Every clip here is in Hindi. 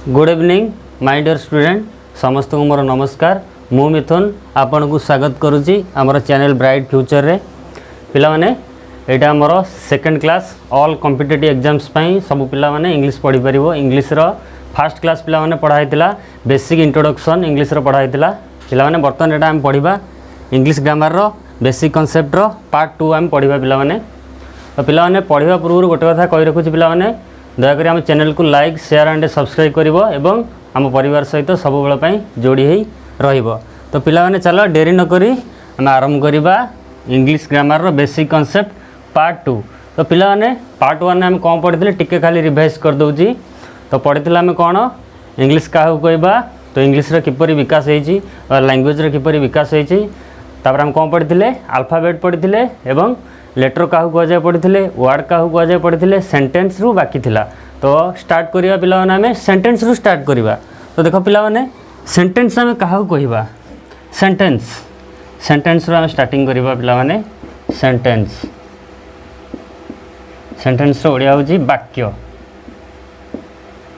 Good evening my dear student समस्त को मोर नमस्कार। मु मिथुन आपन को स्वागत करुच्ची आमर चैनल ब्राइट फ्यूचर रे। पिला माने एटा आमर second class all competitive exams पई सब पिला माने इंग्लिश पढ़ी परिबो। इंग्लिश रो फर्स्ट क्लास पिला माने पढ़ाइतिला बेसिक इंट्रोडक्शन इंग्लिश रो पढ़ाइतिला। पिला माने बर्तन एटा हम पढ़िबा इंग्लिश ग्रामर रो बेसिक कांसेप्ट रो पार्ट 2 हम पढ़िबा पिला माने। तो पिला माने पढ़िबा पूर्व गोटे कथा कहि रखुची पिला माने दयाकोरी आम चैनल को लाइक शेयर एंड सब्सक्राइब करिवो एवं आम परिवार सहित सब बेला पई जोड़ी हेई रहिबो। तो पिला माने चलो देरी न करी हम आरंभ करिबा इंग्लिश ग्रामर रो बेसिक कांसेप्ट पार्ट 2। तो पिला माने पार्ट 1 हम कोन पढ़िथिले टिके खाली रिवाइज कर दउची। तो पढ़िथिला हम कोन इंग्लिश काहू कहबा तो इंग्लिश रो किपरि विकास हेची और लैंग्वेज रो किपरि विकास हेची। तापर हम कोन पढ़िथिले अल्फाबेट पढ़िथिले एवं लेटर काहू कह जाए पढ़ी वर्ड काहू कह जाए पढ़ी सेंटेंस रु बाकी थिला। तो स्टार्ट करिया पिला माने हमें सेंटेंस रु स्टार्ट करिबा। तो देखो पिला माने सेंटेंस हमें काहू कहबा सेंटेंस सेंटेंस रु हम स्टार्टिंग करिबा पिला माने सेंटेंस सेंटेंस रो ओडिया होजी वाक्य।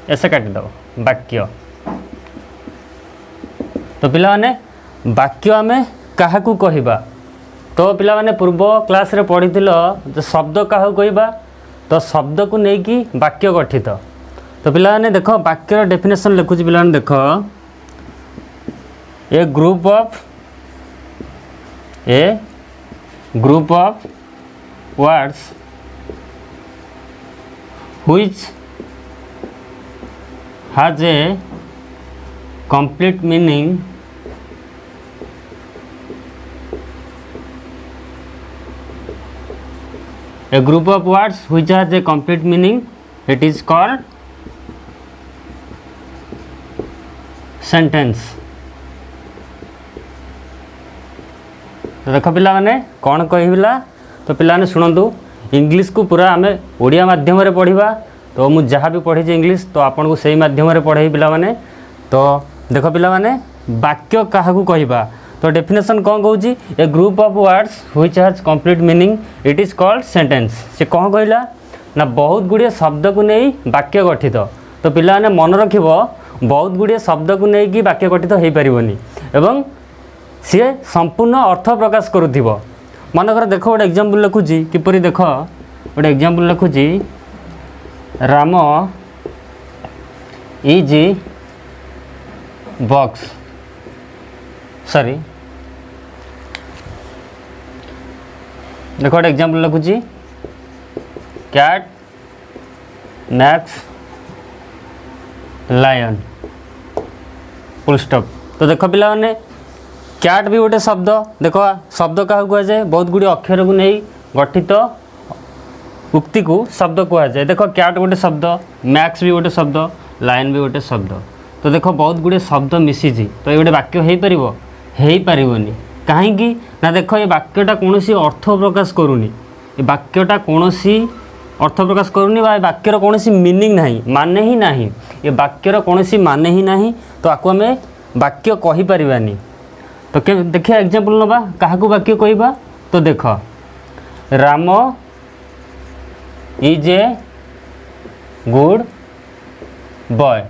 ऐसे काटि दो वाक्य। तो पिला माने वाक्य हमें काहाकू कहबा। तो पिला माने पूर्व क्लास रे पढ़ीथिलो जो शब्द काहू कहबा तो शब्द को नेकी वाक्य गठित। तो पिला माने देखो वाक्य रो डेफिनेशन लिखुची पिला माने देखो a group of words which has a complete meaning A group of words which has a complete meaning, it is called sentence. तो देखो पिला माने कौन कहला। तो पिला माने सुनंतु इंग्लिश को पूरा आमे ओडिया माध्यम रे पढ़िबा। तो मु जहाँ भी पढ़ी इंग्लिश तो आपन को सही माध्यम रे पढ़ाई पिला माने। तो देखो पिला माने वाक्य काहाकू कहबा तो डेफिनेशन कौन कहूँ a group of words which has complete meaning it is called sentence. से कौन कहला ना बहुत गुड़िए शब्द को नहीं वाक्य गठित। तो पिला ने मन रखिबो बहुत गुड़िए शब्द को नहीं कि वाक्य गठित हो पारिबनी एवं सी संपूर्ण अर्थ प्रकाश करुथिबो। मनकर देखो गोटे एग्जांपल लिखुची किपरि देखो गोटे एग्जांपल लिखुची राम इज बॉक्स सॉरी देखो गोटे एग्जांपल लिखुची cat max lion full stop. तो देखो पिला माने कैट भी गोटे शब्द। देखो शब्द क्या कह जाए बहुत गुड़ी अक्षर को नहीं गठित उक्ति को शब्द कह जाए। देखो कैट गोटे शब्द मैक्स भी गोटे शब्द लायन भी गोटे शब्द। तो देखो बहुत गुड़े शब्द मिसी तो ये गोटे वाक्य हो पारिबनी कहीं ना। देखो ये वाक्यटा कौन अर्थ प्रकाश करूनी ये वाक्यटा कौन अर्थ प्रकाश करूनी वाक्यर कौन मीनिंग नहीं माने ही नहीं ये वाक्यर कौन माने ही नहीं। तो आपको आम वाक्य कही पारिबानी। तो देखिए एग्जांपल नबा काहाकू वाक्य कहबा। तो देख Ram is a good boy.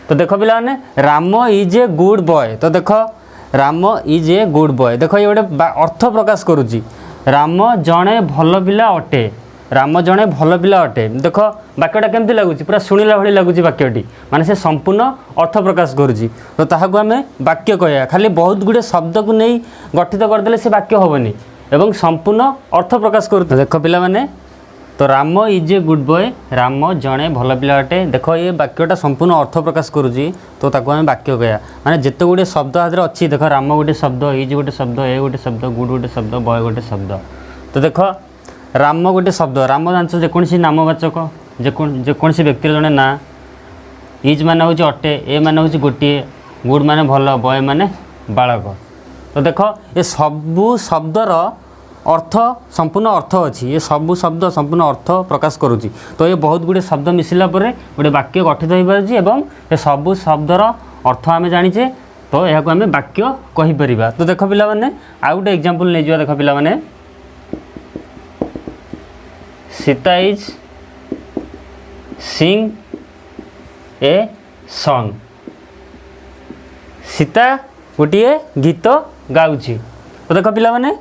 तो देखो पिला माने Ram is a good boy. तो देखो Ram is a good boy. देखो ये गोटे अर्थ प्रकाश करुच्ची राम जड़े भल पिला अटे राम जड़े भल पिला अटे। देखो वाक्यटा केमती लगुच पूरा शुणिला भली लगुच वाक्यटी माने से संपूर्ण अर्थ प्रकाश करुच्ची। तो ताहाकू आमे वाक्य कहया खाली बहुत गुड़े शब्द को नहीं गठित करदेले से वाक्य होबनी एवं संपूर्ण अर्थ प्रकाश करू। देखो पिला माने तो Ram is a good boy Ram जड़े भल पिला अटे। देखो ये वाक्यटा संपूर्ण अर्थ प्रकाश करुच्ची तो ताको आमे वाक्य कहया माने जेते गुड़े शब्द हाथ अच्छी। देखो राम गोटे शब्द इज गोटे शब्द ए गोटे शब्द गुड गोटे शब्द बॉय गोटे शब्द। तो देखो राम गोटे शब्द राम जान जेकोसी नामवाचक जेकोसी व्यक्ति जड़े ना इज मान हूँ अटे ए मान हूँ गोटे गुड मान भल बॉय मान बालक। तो देखो ये सबू शब्दर अर्थ संपूर्ण अर्थ अच्छी ये सबू शब्द संपूर्ण अर्थ प्रकाश करुच्ची। तो ये बहुत गुड़े शब्द मिसिला परे गोटे वाक्य गठित हो पारे एवं ये सबू शब्दर अर्थ आम जाचे। तो यह आम वाक्य कहीपर। तो देख पिला माने आउ गोटे एग्जांपल नहीं जा। देख पिला माने Sita is seeing a song. Sita गोटे गीत गाउची। तो देख पिला माने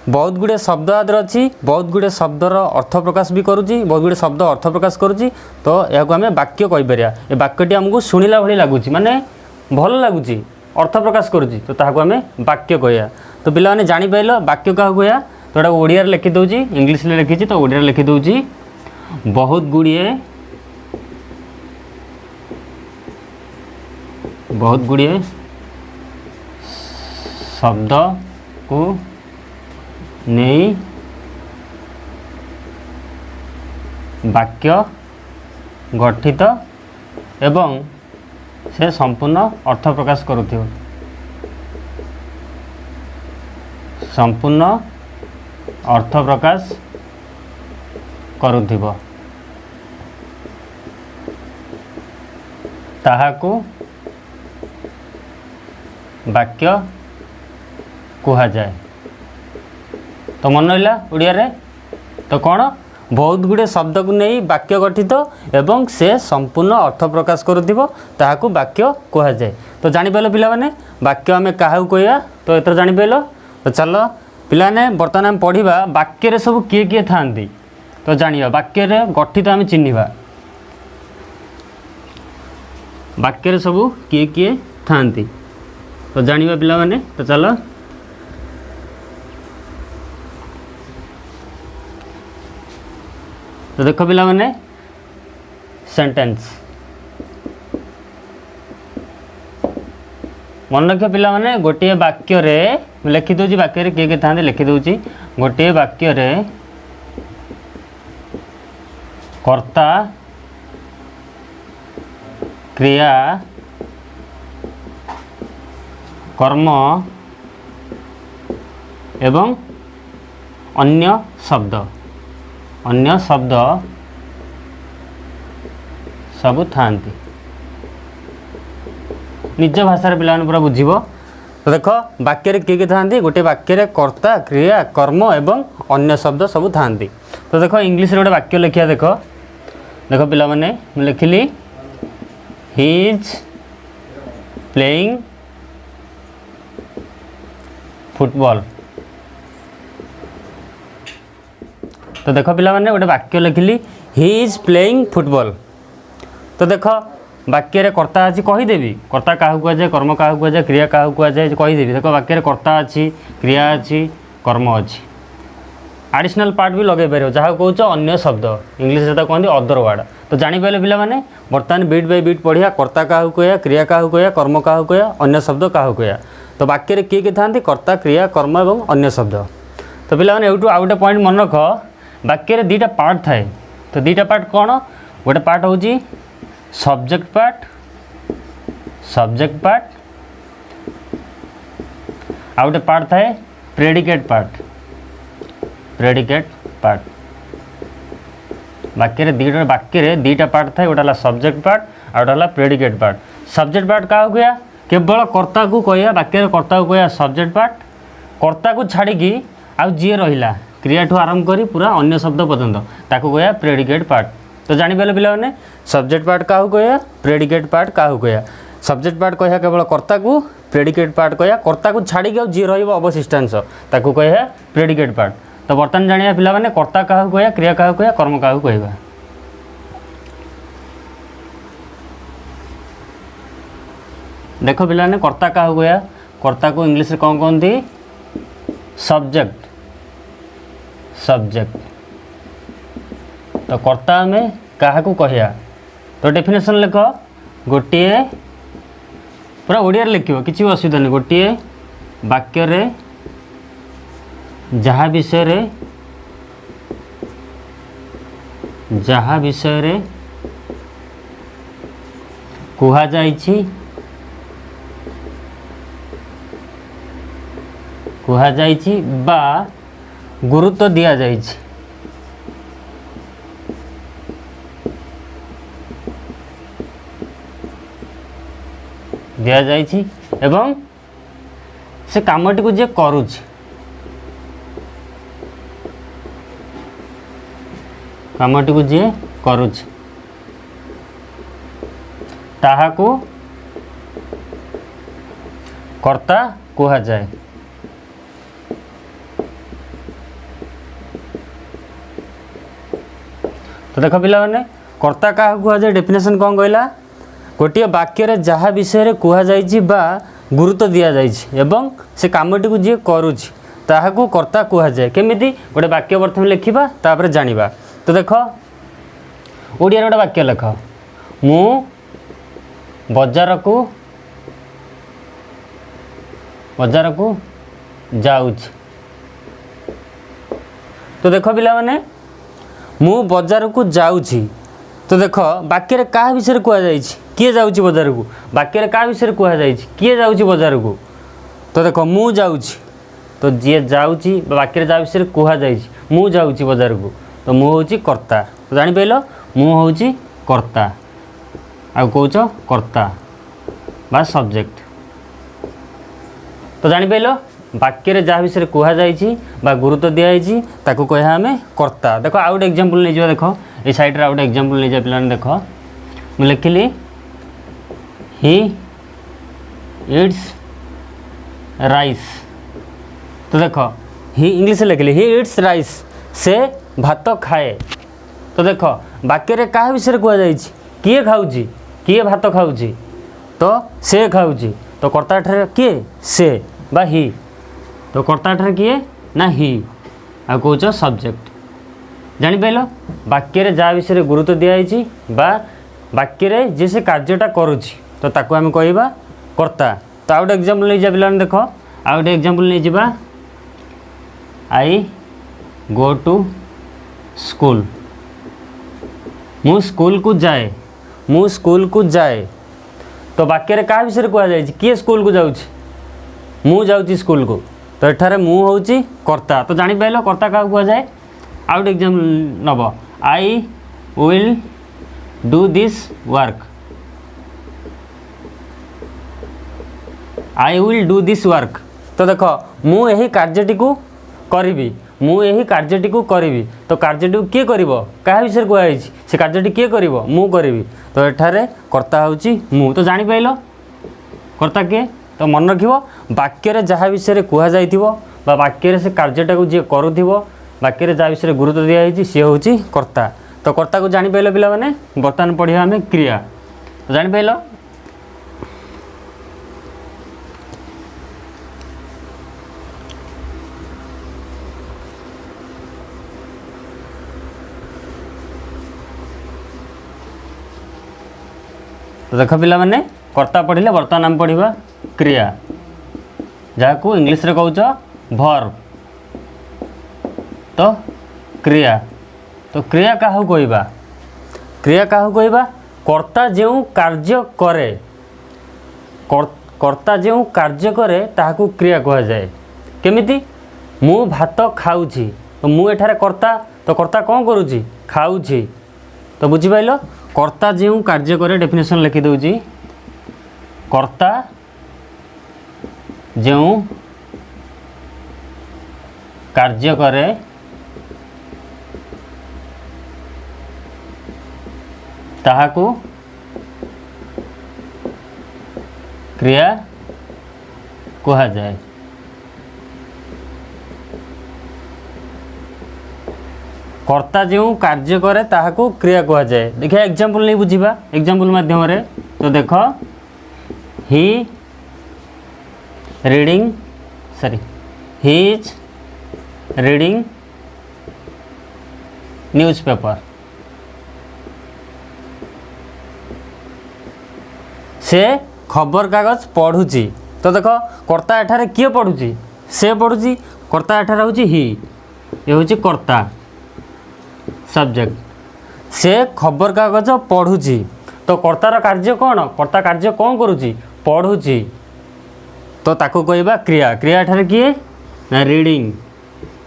बहुत गुड़े शब्द आदर अच्छी, बहुत गुड़े शब्दर अर्थ प्रकाश भी करुच्ची, बहुत गुड़े शब्द अर्थ प्रकाश करुच्ची। तो यह आम वाक्य कहीपर। ये वाक्यटी आमको शुणिला भाई लगुच, माने भल लगुच, अर्थ प्रकाश करुच्ची, तो ताकू आम वाक्य कह। तो पिला माने जानी पाइल वाक्य क्या कह। तो यहाँ ओडिया लिखी दूँ, इंग्लीश लिखी, तो ओडिया लिखी दूँ बहुत गुड़िए शब्द को नहीं वाक्य गठित एवं से संपूर्ण अर्थ प्रकाश करुथिव। संपूर्ण अर्थ प्रकाश करुथिव ताहाकु वाक्य कुहा जाए। तो मन रहा ओडिया रे तो कौन बहुत गुड़े शब्द को नहीं वाक्य गठित एवं से संपूर्ण अर्थ प्रकाश करुथिव ताहाकु वाक्य कुहा जाए। तो जानि पाइल पिला माने वाक्य आमे काहाकु कहया। तो एतर जानि पाइल। तो चलो पिला ने बर्तमान आम पढ़िबा वाक्य रे सब किए किए थांती। तो जानिबा वाक्य रे गठित आमे चिन्हिबा वाक्य रे सब किए किए थांती। तो जानिबा पिला माने। तो चलो तो देखो पिला माने सेंटेंस मन रख पिला माने गोटे वाक्य रे लिखि दूची वाक्य रे किए था लिखि दूची गोटे वाक्य रे कर्ता क्रिया कर्म एवं अन्य शब्द सब थांती। निज भाषा पिला पूरा बुझीबो। तो देख वाक्य रे किए थांती गोटे वाक्य रे कर्ता क्रिया कर्म एवं अन्य शब्द सब थांती। तो देख इंग्लिश रे गोटे वाक्य लिखिया। देख देख पिला माने लिखिली ही इज प्लेइंग फुटबॉल। तो देख पिला माने गोटे वाक्य लिखिली ही इज प्लेइंग फुटबॉल। तो देख वाक्य रे कर्ता अच्छी कहीदेवी कर्ता क्या कह जाए कर्म क्या कह जाए क्रिया क्या कह जाए कहीदेवी। देख वाक्य रे कर्ता अच्छी क्रिया अच्छी कर्म अच्छी एडिशनल पार्ट भी लगे पार जहाँ कौच अन्य शब्द इंग्लीश रे कहते अदर वर्ड। तो जानीपारे पिला माने बर्तमान बीट बाय बीट पढ़िया कर्ता क्या कह क्रिया क्या कह कर्म क्या कह अन्य शब्द क्या कह। तो वाक्य रे किए था कर्ता क्रिया कर्म एवं अन्य शब्द। तो पिला माने एठू आउ गोटे पॉइंट मन रख वाक्य रे दीटा पार्ट थाए। तो दीटा पार्ट कौन गोटे पार्ट होची सब्जेक्ट पार्ट आउ गोटे पार्ट थाए प्रेडिकेट पार्ट। वाक्य रे दीटा पार्ट थाए गोटे सब्जेक्ट पार्ट आउ गोटे प्रेडिकेट पार्ट। सब्जेक्ट पार्ट क्या कह केवल कर्ता को कह वाक्य कर्ता को कह सब्जेक्ट पार्ट कर्ता को छाड़ी आउ जी रहा क्रिया ठू आरंभ करी पूरा अन्य शब्द पर्यंत ताकू कह प्रेडिकेट पार्ट। तो जानीपारे पिला माने सब्जेक्ट पार्ट क्या कह प्रेडिकेट पार्ट क्या कह। सब्जेक्ट पार्ट कह केवल कर्ता को प्रेडिकेट पार्ट कह कर्ता को छाड़ी जी रवशिष्टांश ताकू कह प्रेडिकेट पार्ट। तो बर्तमान जानिया पिला माने कर्ता क्या कह क्रिया क्या कह कर्म क्या कह। देख पिला ने कर्ता क्या कह कर्ता को इंग्लिश कौन कहती सब्जेक्ट। तो कर्ता में क्या कह। तो डेफिनेशन लिख गोटे पूरा ओडिया लिख किसी भी असुविधा नहीं। गोटे वाक्य रे जहाँ विषय रे कुहा जाइछि बा गुरुत्व दिया जाइछि एवं से कामटी को जे करुछि ताहाकू कर्ता कुहा जाए। तो देख पिला माने कर्ता क्या कुहा जाए डेफिनेशन कौन कहला गोटे वाक्य जहाँ विषय कुहा जाइछि बा गुरुत्व दिया जाइछि एवं से कामटी को जी करुछि ताहाकू कर्ता कुहा जाए। केमिति गोटे वाक्य प्रथम लिखिबा तापर जानिबा। तो देख ओडिया गोटे वाक्य लिख मु बजार को जाउछि। तो देख पिला माने मु बजार को जाउछि। तो देख वाक्य क्या विषय कुहा जाइछि किए जाउछि बजार को वाक्य क्या विषय कुहा जाइछि किए जाउछि बजार को। तो देख मु जाउछि तो जी जाउछि वाक्य जा विषय कुहा जाइछि मु जाउछि बजार को तो मु होउछि कर्ता। तो जानि पैलो मु होउछि कर्ता आ कहउछ कर्ता बा सब्जेक्ट। तो जानि पैलो वाक्य जहाँ विषय कुहा जाइछि बा गुरुत्व दिया जाइछि ताकू कहे आमे कर्ता। देखो आउ गोटे एग्जांपल नै जिवा देखो ए साइड रे आउ गोटे एग्जांपल नै जा पिलाने देखो मु लिखिली ही इट्स राइस। तो देखो ही इंग्लिश लिखिली ही इट्स राइस से भात खाए। तो देखो वाक्य क्या विषय कुहा जाइछि किए खाउछि किए भात खाउछि तो से खाउछि। तो कर्ता ठारे किए से बा ही। तो कर्ता ठारे किए ना ही आ कहउछ सब्जेक्ट। जानि पैलो वाक्य जहाँ विषय गुरुत्व दिया जाइछि बा वाक्य जे से कार्यटा करुछि तो ताकू आमे कहबा कर्ता। तो आउ गोटे एग्जांपल नै जा पिलाने देखो आउ गोटे एग्जांपल नै जिबा आई गो टू स्कूल मु स्कूल को जाए मु स्कूल को जाए। तो वाक्य क्या विषय कुहा जाइछि किए स्कूल को जाउछि मु जाउछि स्कूल को तो एठारे मु होउछि कर्ता। तो जानि पाइलो कर्ता का कुहा जाए। आउ गोटे एग्जांपल नब I will do this work I will do this work. तो देख मु यही कार्यटी को करिबी मु यही कार्यटी को करिबी। तो कार्यटी को किए करिवो क्या विषय कुहा जाइछि से कार्यटी किए करिवो मु करिबी। तो एठारे कर्ता होउछि मु। तो जानि पाइलो कर्ता किए। तो मन रखिबो वाक्य जहाँ विषय कुहा जाइथिबो बा वाक्य से कार्यटा को जे करूथिबो वाक्य जहाँ विषय गुरुत्व दिया जाइछि से होउछि कर्ता। तो कर्ता को जानि पाइलो पिला माने वर्तमान पढ़िया हमें क्रिया। तो जानि पाइलो तो देख पिला माने कर्ता पढ़िले वर्तमान आम पढ़िबा क्रिया जहाँ को इंग्लिश रे कहउछ वर्ब। तो क्रिया तो क्रिया काहू कहबा क्रिया काहू कहबा कर्ता जेउ कार्य करे कर्ता जेउ कार्य करे ताहाकू क्रिया कहा जाए। केमिति मु भात खाउछि तो मु एठारे कर्ता। तो कर्ता कौन करुछि खाउछि। तो बुझी पाइलो कर्ता जेउ कार्य करे डेफिनेशन लिखि दउछि कर्ता जेउ कार्य करे ताहाकू क्रिया कहा जाए। कर्ता जो कार्य करे ताहाकू क्रिया कहा जाए। देखिए एग्जांपल नहीं बुझीबा एग्जांपल माध्यम रे। तो देख he reading he is reading newspaper से खबर कागज पढ़ुची। तो देख कर्ता एठारे किए पढ़ुची से पढ़ुची कर्ता एठारे होची ही ये होची कर्ता सब्जेक्ट से खबर कागज पढ़ुची। तो कर्तार कार्य कौन कर्ता कार्य कौन करुची पढ़ुची। तो ताको कहबा क्रिया क्रिया एठारे किए ना रीडिंग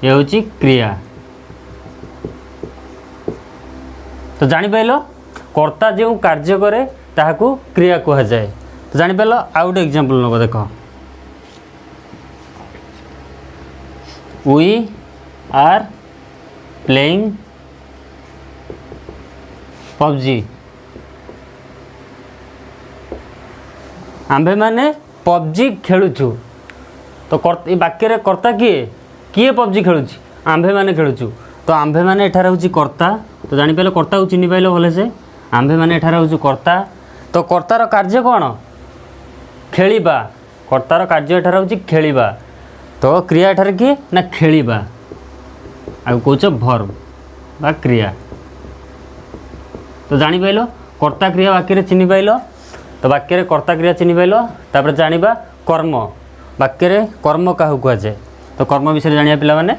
ये होची क्रिया। तो जानि पाइलो कर्ता जो कार्य करे ताहाकू क्रिया कहा जाए। तो जानि पाइलो आउ गोटे एग्जांपल नब देख वी आर प्लेइंग पबजी आंभे माने पबजी खेलुछु तो ये वाक्य कर्ता किए किए पबजी खेलुची आंभे माने खेलुछु तो आंभे माने एठार होची कर्ता तो जानि पाइलो कर्ता को चिन्हि पाइलो भले से आंभे माने एठार होची कर्ता तो कर्तार कार्य कौन खेलिबा कर्तार कार्य एठार होची खेलिबा तो क्रिया एठार किए ना खेलिबा आ कहूच भर्ब बा क्रिया तो जानि पाइलो कर्ता क्रिया वाक्य चिन्हि पाइलो तो वाक्य कर्ता क्रिया चिन्हि पाइलो तापर जानिबा कर्म वाक्य कर्म क्या कह जाए तो कर्म विषय जानिया पिला माने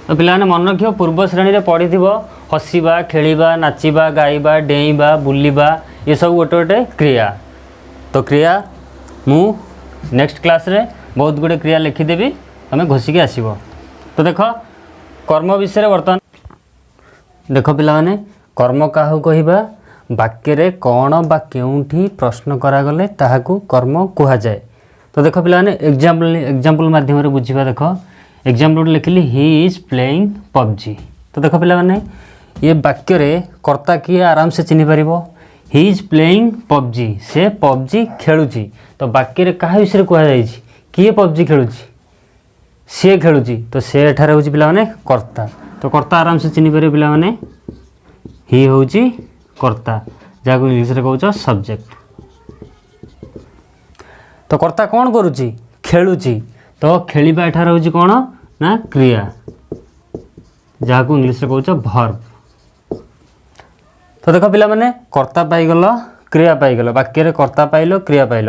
तो पिला माने मन रखियो पूर्व श्रेणी रे पढ़ी हसीबा खेलिबा नाचिबा गाइबा डेइबा बुलिबा ये सब गोटे गोटे क्रिया तो क्रिया मु नेक्स्ट क्लास रे बहुत गुड़े क्रिया लिखिदेवी तुम घोषिकी आसब तो देख कर्म विषय बर्तमान देख पिला माने कर्म क्या कहवा वाक्य कौन बा केउठी प्रश्न करागले ताहाकू कर्म कह जाए तो देख पिला माने एग्जांपल माध्यम रे बुझिबा देख एग्जांपल लिखिली ही इज प्लेइंग पबजी तो देख पिला माने ये वाक्य रे कर्ता किए आराम से चिन्हि पारिबो ही इज प्लेइंग पबजी से पबजी खेलुची तो वाक्य रे काहा विषय कह जाई छी किए पबजी खेलुची सी खेलुची तो से एठारे होची पिला माने कर्ता तो कर्ता आराम से चिन्हि पारे पिला माने ही होची कर्ता जाको इंग्लिश रे कहउछ सब्जेक्ट तो कर्ता कौन करूची खेलुची तो खेलिबा एठारे होची कौन ना क्रिया जाको इंग्लिश रे कहउछ वर्ब तो देख पिला माने कर्ता पाइगल क्रिया पाइगल वाक्य कर्ता पाइल क्रिया पाइल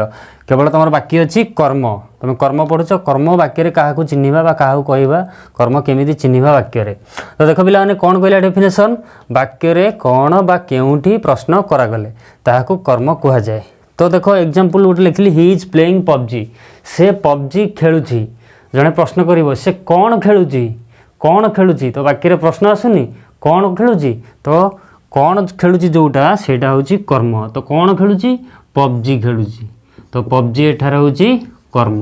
केवल तुम बाकी अच्छी कर्म तुम कर्म पढ़ुच कर्म वाक्य क्या चिन्हवा क्या कहवा कर्म केमी चिन्हवा वाक्य तो देख पिला माने कौन कहला डेफिनेशन वाक्य कौन बा केउठी प्रश्न करागले ताहाकू कर्म कह जाए तो देख एग्जांपल गोटे लिखली ही इज प्लेइंग पबजी से पबजी खेलुची जड़े प्रश्न करिवो से कौन खेलुची तो वाक्य प्रश्न आसुनी कौन खेलुची तो कौन खेलुची जोटा सेटा होची कर्म तो कौन खेलुची पबजी खेलुची तो पबजी एठार होची कर्म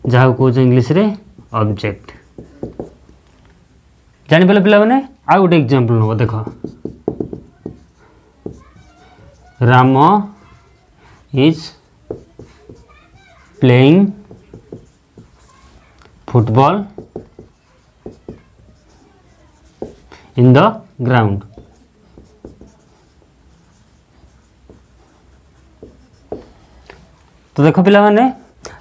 जहाँ कौच इंग्लिश रे ऑब्जेक्ट जानी पाले पिला माने आ गोटे एग्जांपल नब देख Ram is playing football in the ground तो देख पिला माने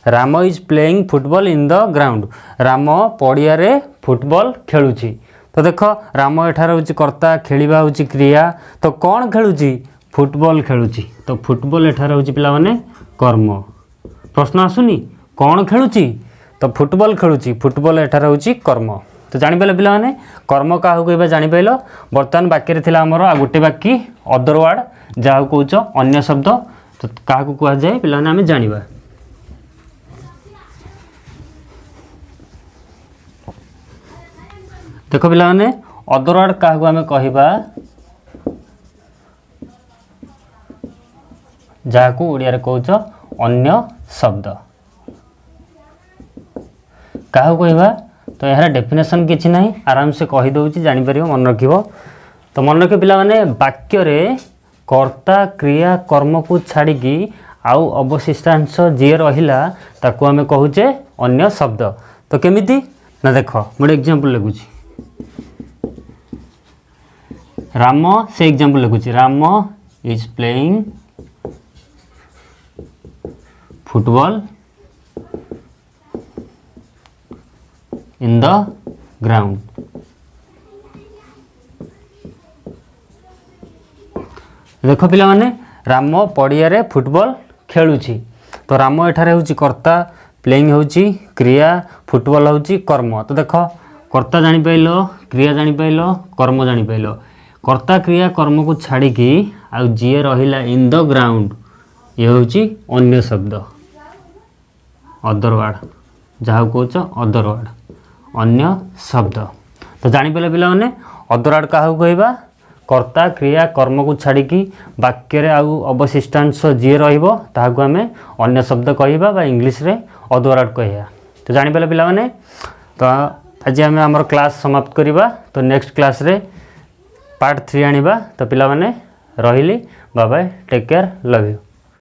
Ram is playing football in the ground Ram पड़िया रे फुटबॉल खेलुची तो देख राम एठार होची कर्ता खेलिबा होची क्रिया तो कौन खेलुची फुटबॉल खेलुची तो फुटबॉल एठार होची पिला माने कर्म प्रश्न आसुनी कौन खेलुची तो फुटबॉल खेलुची फुटबॉल एठार होची कर्म तो जानि पाइल पिला माने कर्म क्या कहबा जानि पाइल वर्तमान वाक्य रे थिला हमर आ गोटे बाकी अदर वर्ड जहाँ कहउछ अन्य शब्द तो क्या कह जाए पिला माने आमे जानिबा देख पिला माने अदर वर्ड क्या आमे कहबा जहाँ को ओडिया रे कहउछ अन्य शब्द क्या कहबा तो यार डेफिनेशन किसी ना आराम से कहीदे जापर मन रख तो मन रख पिला माने वाक्य रे कर्ता क्रिया कर्म को छाड़ी आउ अवशिष्टांश जी रहा ताकू आमे कहूचे अन्य शब्द तो केमिति ना देख मोटे एग्जांपल लिखुची राम से एग्जांपल लिखुची Ram is playing football in the ground देख पिला माने राम पड़िया रे फुटबॉल खेलुची तो राम एठारे होची कर्ता प्लेइंग होची क्रिया फुटबॉल होची कर्म तो देख कर्ता जानि पाइलो क्रिया जानि पाइलो कर्म जानि पाइलो कर्ता क्रिया कर्म को छाड़ी की आ जी रहिला इन द ग्राउंड ये होची अन्य शब्द अदर वर्ड जहाँ कहूच अदर वर्ड अन्य शब्द तो जानिपारे पिला माने अदर वर्ड क्या कहवा कर्ता क्रिया कर्म को छाड़ी की वाक्य आउ अवशिष्टांश जी रहा आम अन्य शब्द कहवा इंग्लीश रे अदर वर्ड कहवा तो जानिपारे पिला माने तो आज आम आमर क्लास समाप्त करवा। तो नेक्स्ट क्लास रे पार्ट 3 आनिबा। तो पिला माने रहिली, bye bye, take care, love you.